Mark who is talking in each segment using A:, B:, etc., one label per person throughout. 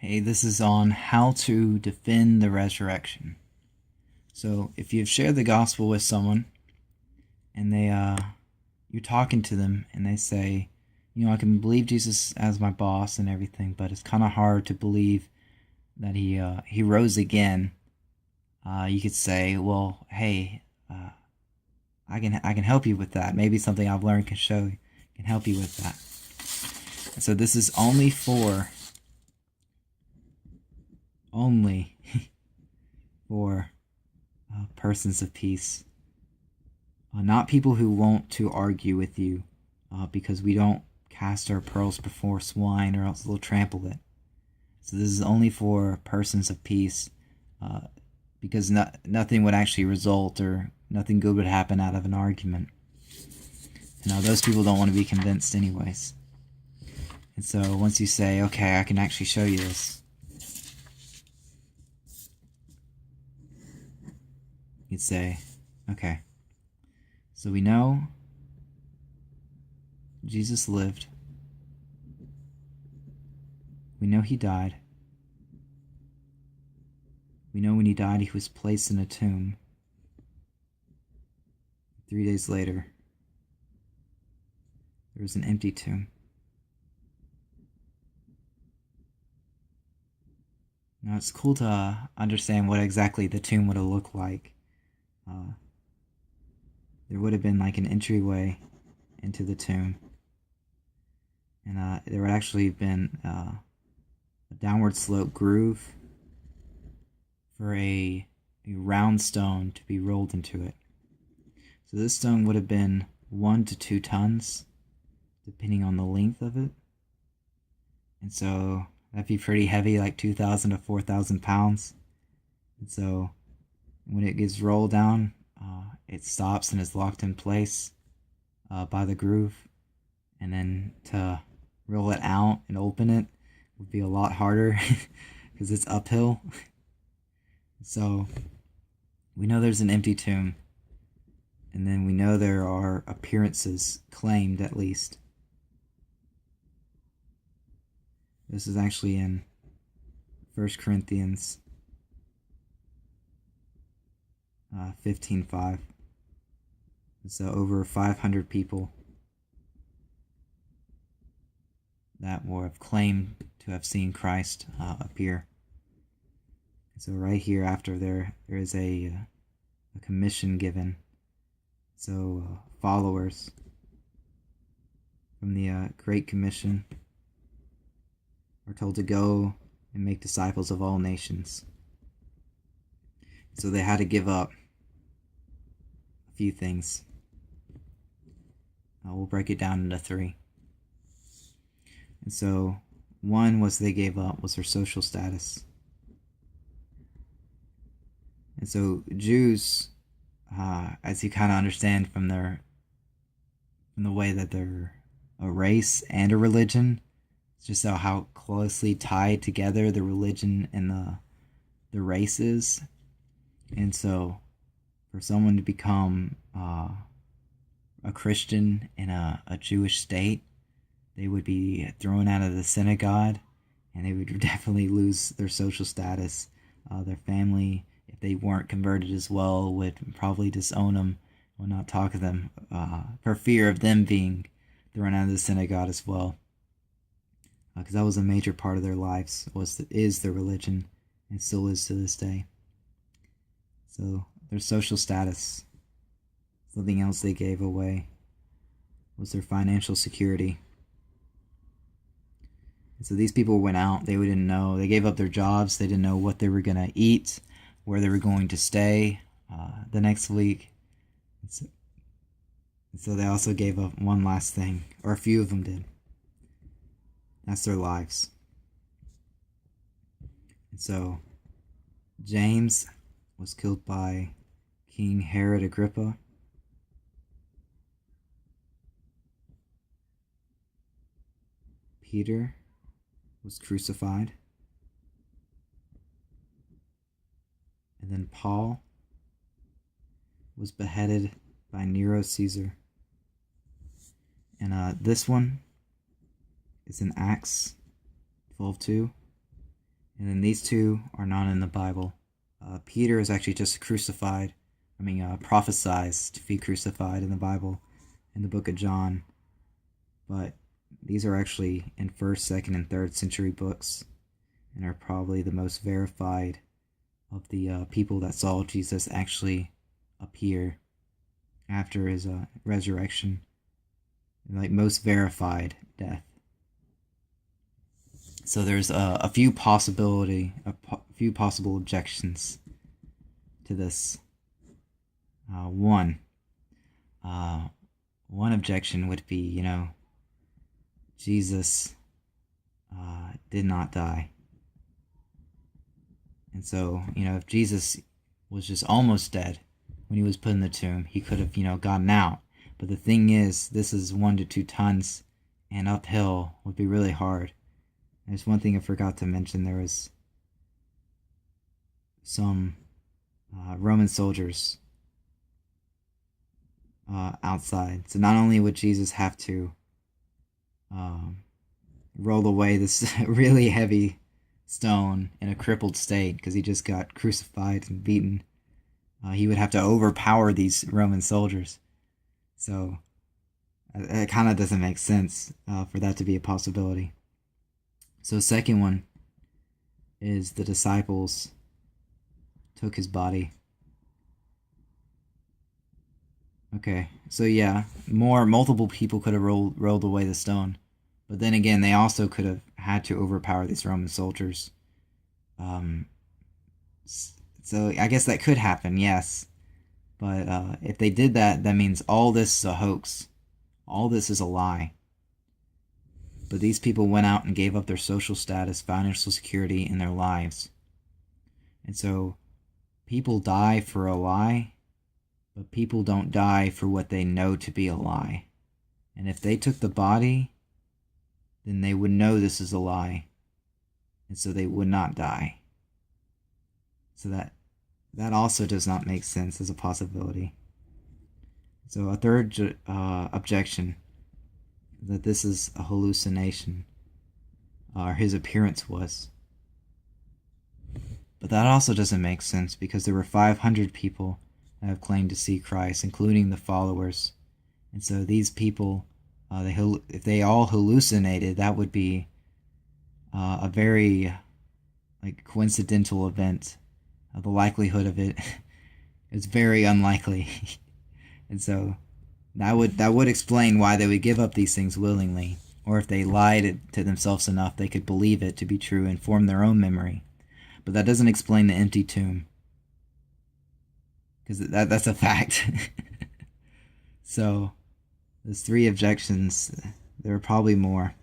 A: Hey, this is on how to defend the resurrection. So, if you've shared the gospel with someone and you're talking to them and they say, I can believe Jesus as my boss and everything, but it's kind of hard to believe that he rose again. You could say, well, hey, I can help you with that. Maybe something I've learned can help you with that. And so this is only for persons of peace, not people who want to argue with you, because we don't cast our pearls before swine, or else they'll trample it. So this is only for persons of peace, because nothing would actually result, or nothing good would happen out of an argument. Now those people don't want to be convinced anyways. And so once you say, okay, I can actually show you this, you'd say, okay, so we know Jesus lived. We know he died. We know when he died, he was placed in a tomb. 3 days later, there was an empty tomb. Now it's cool to understand what exactly the tomb would have looked like. There would have been like an entryway into the tomb, and there would actually have been a downward slope groove for a round stone to be rolled into it. So this stone would have been 1 to 2 tons, depending on the length of it. And so that'd be pretty heavy, like 2,000 to 4,000 pounds. And so when it gets rolled down, it stops and is locked in place by the groove. And then to roll it out and open it would be a lot harder because it's uphill. So we know there's an empty tomb. And then we know there are appearances claimed, at least. This is actually in 1 Corinthians 15:5. So over 500 people that will have claimed to have seen Christ appear. So right here after there is a commission given. So followers from the Great Commission are told to go and make disciples of all nations. So they had to give up a few things. We'll break it down into 3. And so one was they gave up was their social status. And so Jews, as you kind of understand from the way that they're a race and a religion, it's just how closely tied together the religion and the race is. And so for someone to become a Christian in a Jewish state, they would be thrown out of the synagogue, and they would definitely lose their social status. Their family, if they weren't converted as well, would probably disown them, would not talk to them, for fear of them being thrown out of the synagogue as well. Because that was a major part of their lives, is their religion, and still is to this day. So their social status. Something else they gave away was their financial security. And so these people went out, they didn't know, they gave up their jobs, they didn't know what they were going to eat, where they were going to stay the next week. And so they also gave up one last thing, or a few of them did. That's their lives. And so James was killed by King Herod Agrippa. Peter was crucified. And then Paul was beheaded by Nero Caesar. And this one is in Acts 12:2. And then these two are not in the Bible. Peter is actually just crucified. Prophesies to be crucified in the Bible, in the book of John. But these are actually in 1st, 2nd, and 3rd century books, and are probably the most verified of the people that saw Jesus actually appear after his resurrection, like most verified death. So there's a few possible objections to this. One objection would be, Jesus did not die. And so, if Jesus was just almost dead when he was put in the tomb, he could have, gotten out. But the thing is, this is 1 to 2 tons, and uphill would be really hard. There's one thing I forgot to mention. There was some Roman soldiers outside. So not only would Jesus have to roll away this really heavy stone in a crippled state because he just got crucified and beaten, he would have to overpower these Roman soldiers. So it kind of doesn't make sense for that to be a possibility. So the second one is the disciples took his body. Okay, so yeah, multiple people could have rolled away the stone. But then again, they also could have had to overpower these Roman soldiers. So I guess that could happen, yes. But if they did that, that means all this is a hoax. All this is a lie. But these people went out and gave up their social status, financial security, and their lives. And so people die for a lie, but people don't die for what they know to be a lie. And if they took the body, then they would know this is a lie. And so they would not die. So that also does not make sense as a possibility. So a third objection, that this is a hallucination, or his appearance was. But that also doesn't make sense, because there were 500 people that have claimed to see Christ, including the followers. And so these people, if they all hallucinated, that would be a very coincidental event. The likelihood of it is very unlikely. And so that would explain why they would give up these things willingly, or if they lied to themselves enough, they could believe it to be true and form their own memory. But that doesn't explain the empty tomb, because that's a fact. So there's 3 objections. There are probably more,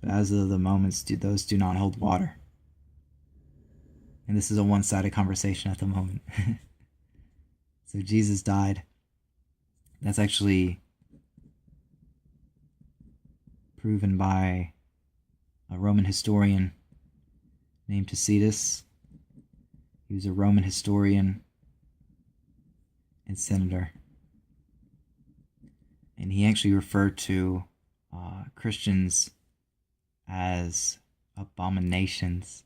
A: but as of the moment, those do not hold water. And this is a one-sided conversation at the moment. So Jesus died. That's actually proven by a Roman historian named Tacitus. He was a Roman historian and senator. And he actually referred to Christians as abominations.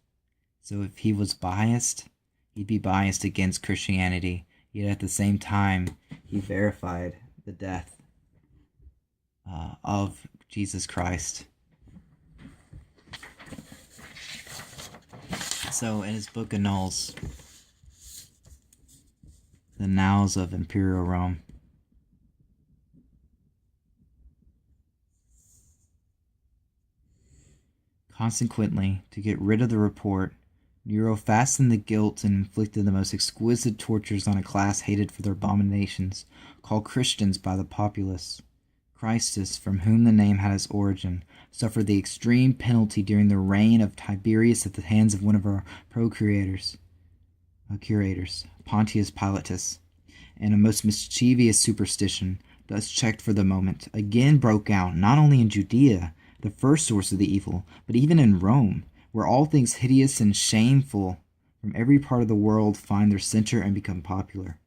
A: So if he was biased, he'd be biased against Christianity. Yet at the same time, he verified the death of Jesus Christ. So in his book Annals, the Annals of Imperial Rome, consequently, to get rid of the report, Nero fastened the guilt and inflicted the most exquisite tortures on a class hated for their abominations, called Christians by the populace. Christus, from whom the name had its origin, suffered the extreme penalty during the reign of Tiberius at the hands of one of our procurators, Pontius Pilatus, and a most mischievous superstition, thus checked for the moment, again broke out, not only in Judæa, the first source of the evil, but even in Rome, where all things hideous and shameful from every part of the world find their center and become popular.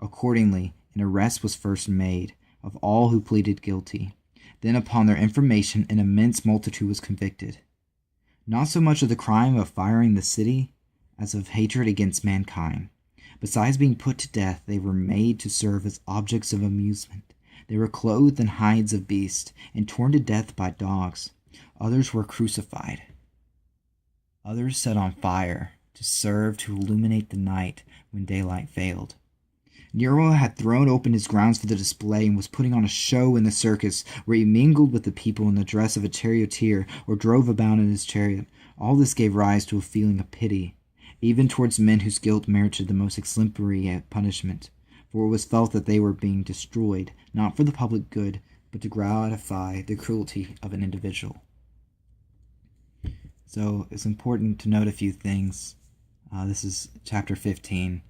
A: Accordingly, an arrest was first made of all who pleaded guilty. Then, upon their information, an immense multitude was convicted. not so much of the crime of firing the city as of hatred against mankind. Besides being put to death, they were made to serve as objects of amusement. They were clothed in hides of beasts and torn to death by dogs. Others were crucified. Others set on fire to serve to illuminate the night when daylight failed. Nero had thrown open his grounds for the display and was putting on a show in the circus, where he mingled with the people in the dress of a charioteer or drove about in his chariot. All this gave rise to a feeling of pity, even towards men whose guilt merited the most exemplary punishment, for it was felt that they were being destroyed, not for the public good, but to gratify the cruelty of an individual. So it's important to note a few things. This is chapter 15,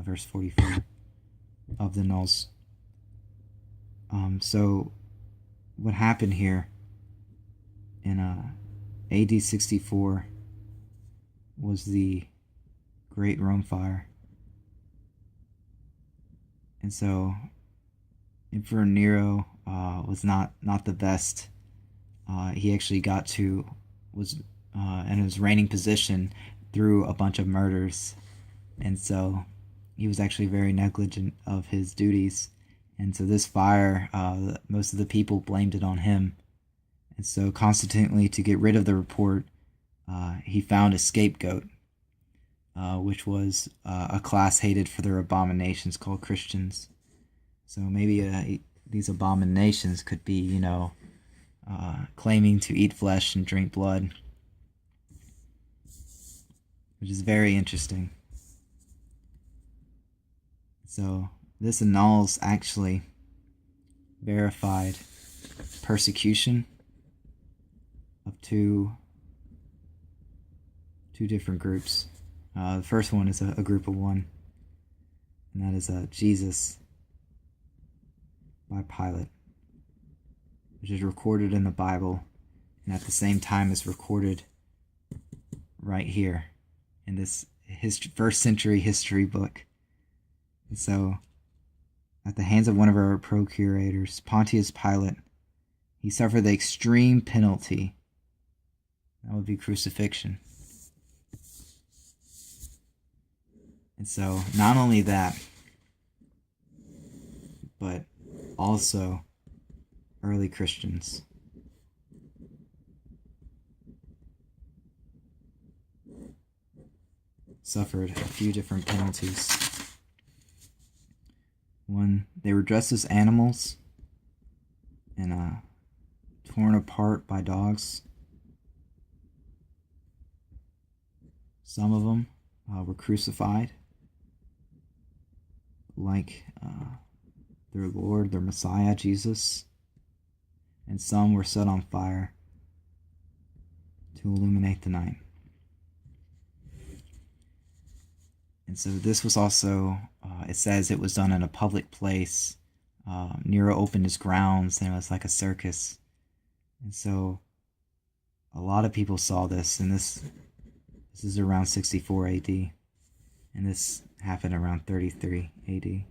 A: verse 44 of the Annals. So what happened here in AD 64 was the Great Rome Fire. And so Emperor Nero was not the best. He actually was in his reigning position through a bunch of murders. And so he was actually very negligent of his duties. And so this fire, most of the people blamed it on him. And so Consequently, to get rid of the report, he found a scapegoat, which was a class hated for their abominations called Christians. So maybe these abominations could be, claiming to eat flesh and drink blood, which is very interesting. So this Annals actually verified persecution of two different groups. The first one is a group of one, and that is Jesus by Pilate, which is recorded in the Bible, and at the same time is recorded right here in this first century history book. And so, at the hands of one of our procurators, Pontius Pilate, he suffered the extreme penalty. That would be crucifixion. And so, not only that, but also early Christians suffered a few different penalties. One, they were dressed as animals and torn apart by dogs. Some of them were crucified like their Lord, their Messiah, Jesus. And some were set on fire to illuminate the night. And so this was also, it says it was done in a public place. Nero opened his grounds and it was like a circus. And so a lot of people saw this, and this is around 64 AD. And this happened around 33 AD.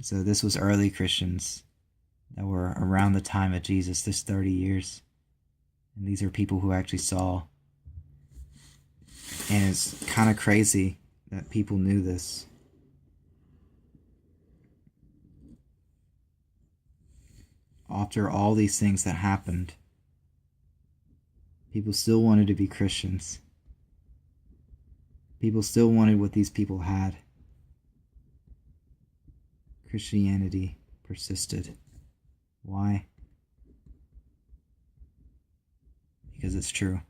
A: So this was early Christians that were around the time of Jesus, this 30 years. And these are people who actually saw. And it's kind of crazy that people knew this. After all these things that happened, people still wanted to be Christians. People still wanted what these people had. Christianity persisted. Why? Because it's true.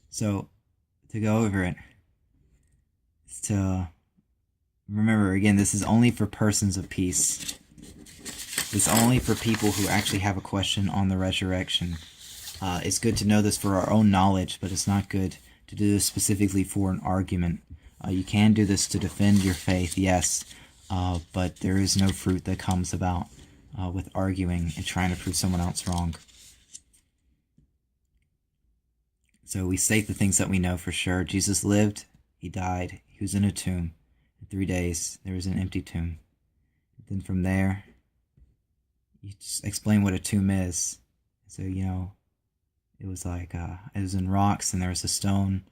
A: So, to go over it, is to remember, again, this is only for persons of peace. It's only for people who actually have a question on the resurrection. It's good to know this for our own knowledge, but it's not good to do this specifically for an argument. You can do this to defend your faith, yes, but there is no fruit that comes about with arguing and trying to prove someone else wrong. So we state the things that we know for sure. Jesus lived, he died, he was in a tomb. In 3 days, there was an empty tomb. Then from there, you just explain what a tomb is. So, it was like, it was in rocks, and there was a stone,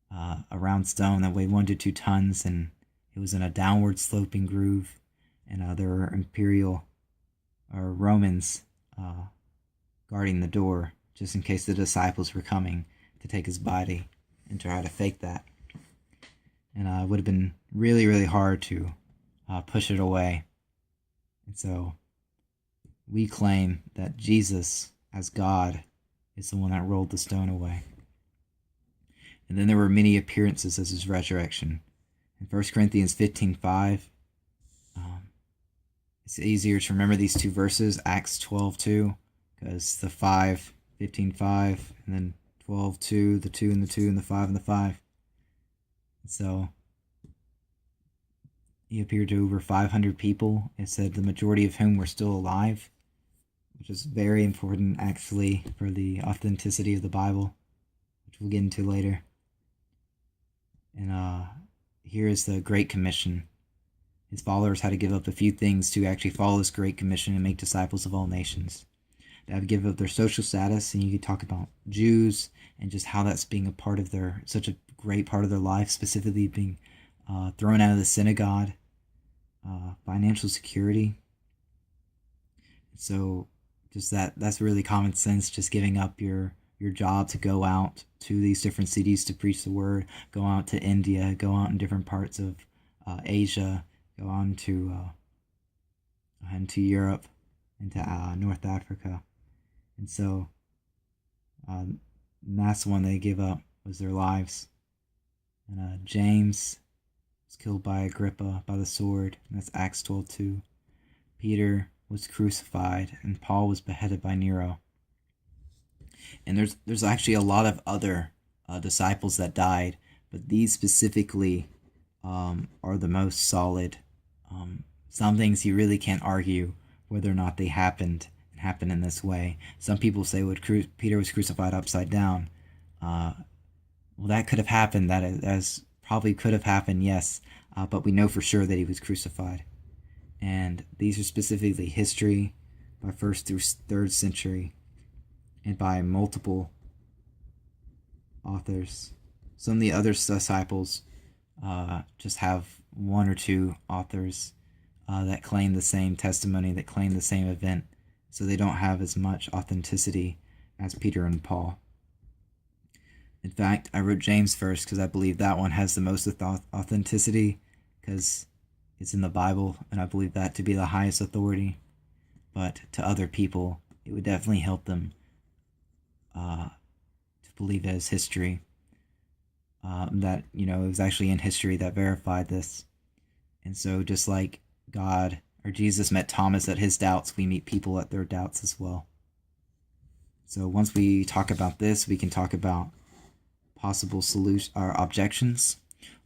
A: a round stone that weighed 1 to 2 tons, and it was in a downward sloping groove. And there were Imperial or Romans guarding the door just in case the disciples were coming to take his body and try to fake that. And it would have been really, really hard to push it away. And so we claim that Jesus, as God, is the one that rolled the stone away. And then there were many appearances as his resurrection. In 1 Corinthians 15:5, it's easier to remember these two verses, Acts 12:2, because the 5, 15:5, and then 12:2, the 2 and the 2, and the 5 and the 5. So he appeared to over 500 people. It said the majority of whom were still alive, which is very important actually for the authenticity of the Bible, which we'll get into later. And here is the Great Commission. His followers had to give up a few things to actually follow this Great Commission and make disciples of all nations. They had to give up their social status, and you could talk about Jews and just how that's being a part of such a great part of their life, specifically being thrown out of the synagogue, financial security. So just that's really common sense, just giving up your job to go out to these different cities to preach the word, go out to India, go out in different parts of Asia, go on to into Europe, into North Africa. And so that's the one they gave up, was their lives. And James was killed by Agrippa by the sword, and that's Acts 12:2. Peter was crucified, and Paul was beheaded by Nero. And there's actually a lot of other disciples that died, but these specifically are the most solid. Some things you really can't argue whether or not they happened in this way. Some people say Peter was crucified upside down. Well, that could have happened. That as probably could have happened, yes. But we know for sure that he was crucified. And these are specifically history by 1st through 3rd century, and by multiple authors. Some of the other disciples just have 1 or 2 authors that claim the same testimony, that claim the same event, so they don't have as much authenticity as Peter and Paul. In fact, I wrote James first because I believe that one has the most authenticity, because it's in the Bible, and I believe that to be the highest authority. But to other people, it would definitely help them to believe it as history. That, it was actually in history that verified this. And so just like God or Jesus met Thomas at his doubts, we meet people at their doubts as well. So once we talk about this, we can talk about possible solutions or objections.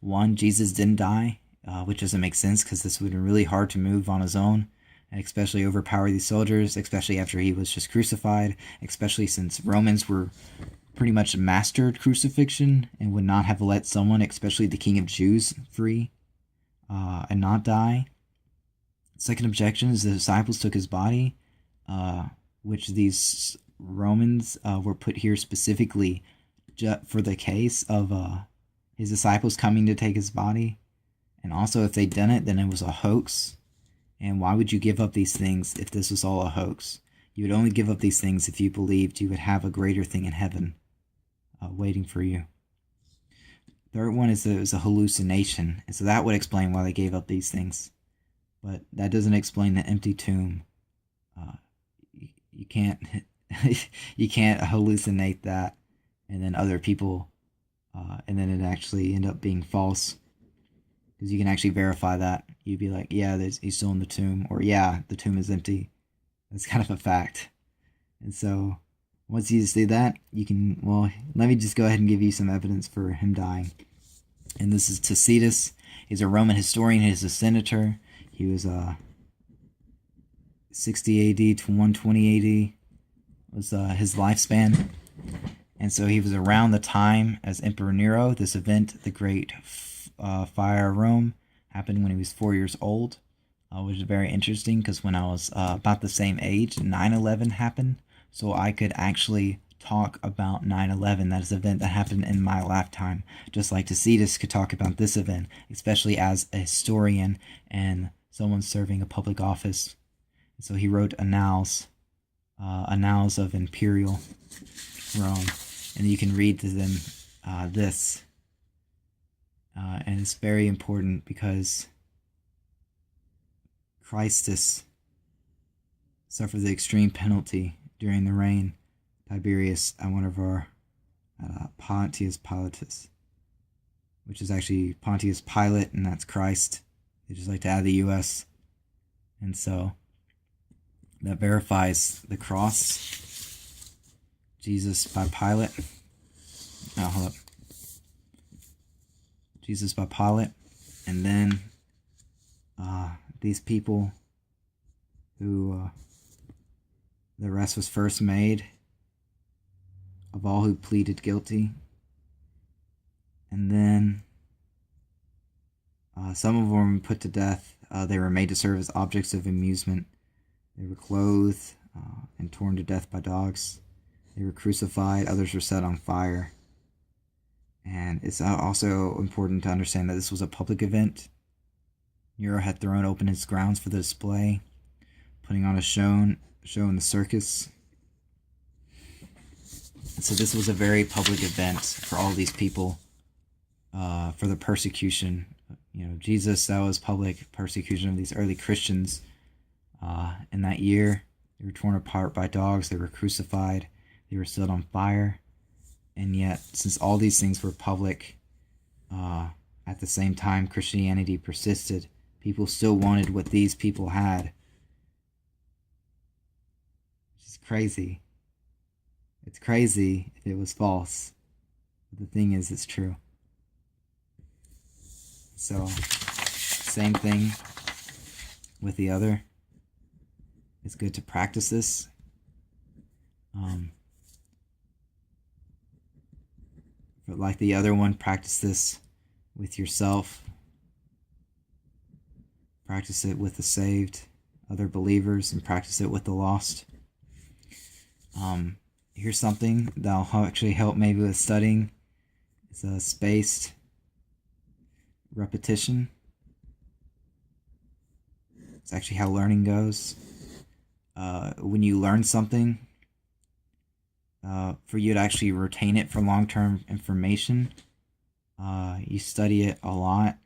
A: 1, Jesus didn't die, which doesn't make sense because this would have been really hard to move on his own, and especially overpower these soldiers, especially after he was just crucified, especially since Romans were pretty much mastered crucifixion and would not have let someone, especially the King of Jews, free and not die. Second objection is the disciples took his body, which these Romans were put here specifically for the case of his disciples coming to take his body. And also, if they'd done it, then it was a hoax. And why would you give up these things if this was all a hoax? You would only give up these things if you believed you would have a greater thing in heaven waiting for you. Third one is it was a hallucination. And so that would explain why they gave up these things. But that doesn't explain the empty tomb. You can't you can't hallucinate that, and then other people, and then it actually end up being false. Because you can actually verify that. You'd be like, yeah, he's still in the tomb, or yeah, the tomb is empty. That's kind of a fact. And so once you see that, you can, let me just go ahead and give you some evidence for him dying. And this is Tacitus. He's a Roman historian. He's a senator. He was 60 AD to 120 AD was his lifespan. And so he was around the time as Emperor Nero. This event, the Great Fire of Rome, happened when he was 4 years old, which is very interesting because when I was about the same age, 9/11 happened. so I could actually talk about 9/11, that is an event that happened in my lifetime, just like Tacitus could talk about this event, especially as a historian and someone serving a public office. So he wrote Annals, Annals of Imperial Rome, and you can read to them this, and it's very important because Christus suffered the extreme penalty during the reign Tiberius and one of our Pontius Pilatus, which is actually Pontius Pilate, and that's Christ. They just like to add the U.S. And so that verifies the cross. Jesus by Pilate. Oh, hold up. Jesus by Pilate. And then these people who the arrest was first made of all who pleaded guilty. And then some of them were put to death. They were made to serve as objects of amusement. They were clothed and torn to death by dogs. They were crucified. Others were set on fire. And it's also important to understand that this was a public event. Nero had thrown open his grounds for the display, putting on a show in the circus. So this was a very public event for all these people, for the persecution. Jesus, that was public persecution of these early Christians. In that year, they were torn apart by dogs, they were crucified, they were set on fire. And yet, since all these things were public, at the same time Christianity persisted, people still wanted what these people had. Which is crazy. It's crazy if it was false. But the thing is, it's true. So, same thing with the other. It's good to practice this. But like the other one, practice this with yourself. Practice it with the saved, other believers, and practice it with the lost. Here's something that'll actually help maybe with studying. It's a spaced repetition. It's actually how learning goes. When you learn something, for you to actually retain it for long-term information, you study it a lot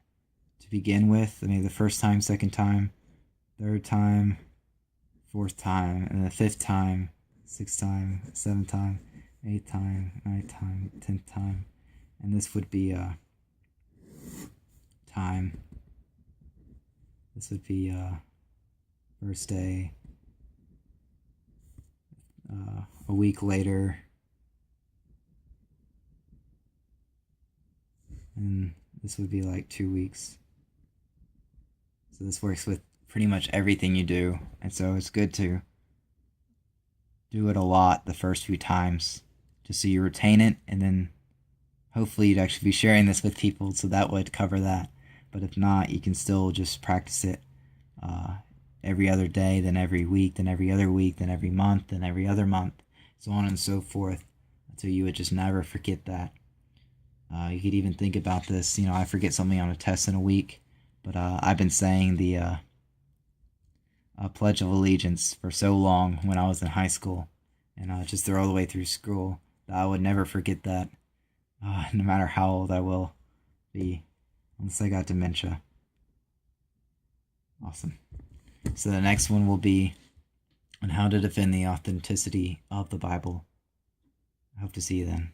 A: to begin with. I mean, the first time, second time, third time, fourth time, and the fifth time, sixth time, seventh time, eighth time, ninth time, 10th time. And this would be time. This would be first day, a week later, and this would be like 2 weeks. So this works with pretty much everything you do, and so it's good to do it a lot the first few times, just so you retain it, and then hopefully you'd actually be sharing this with people, so that would cover that. But if not, you can still just practice it every other day, then every week, then every other week, then every month, then every other month, so on and so forth, until you would just never forget that. You could even think about this, I forget something on a test in a week, but I've been saying the Pledge of Allegiance for so long when I was in high school, and just all the way through school, that I would never forget that, no matter how old I will be, unless I got dementia. Awesome. So the next one will be on how to defend the authenticity of the Bible. I hope to see you then.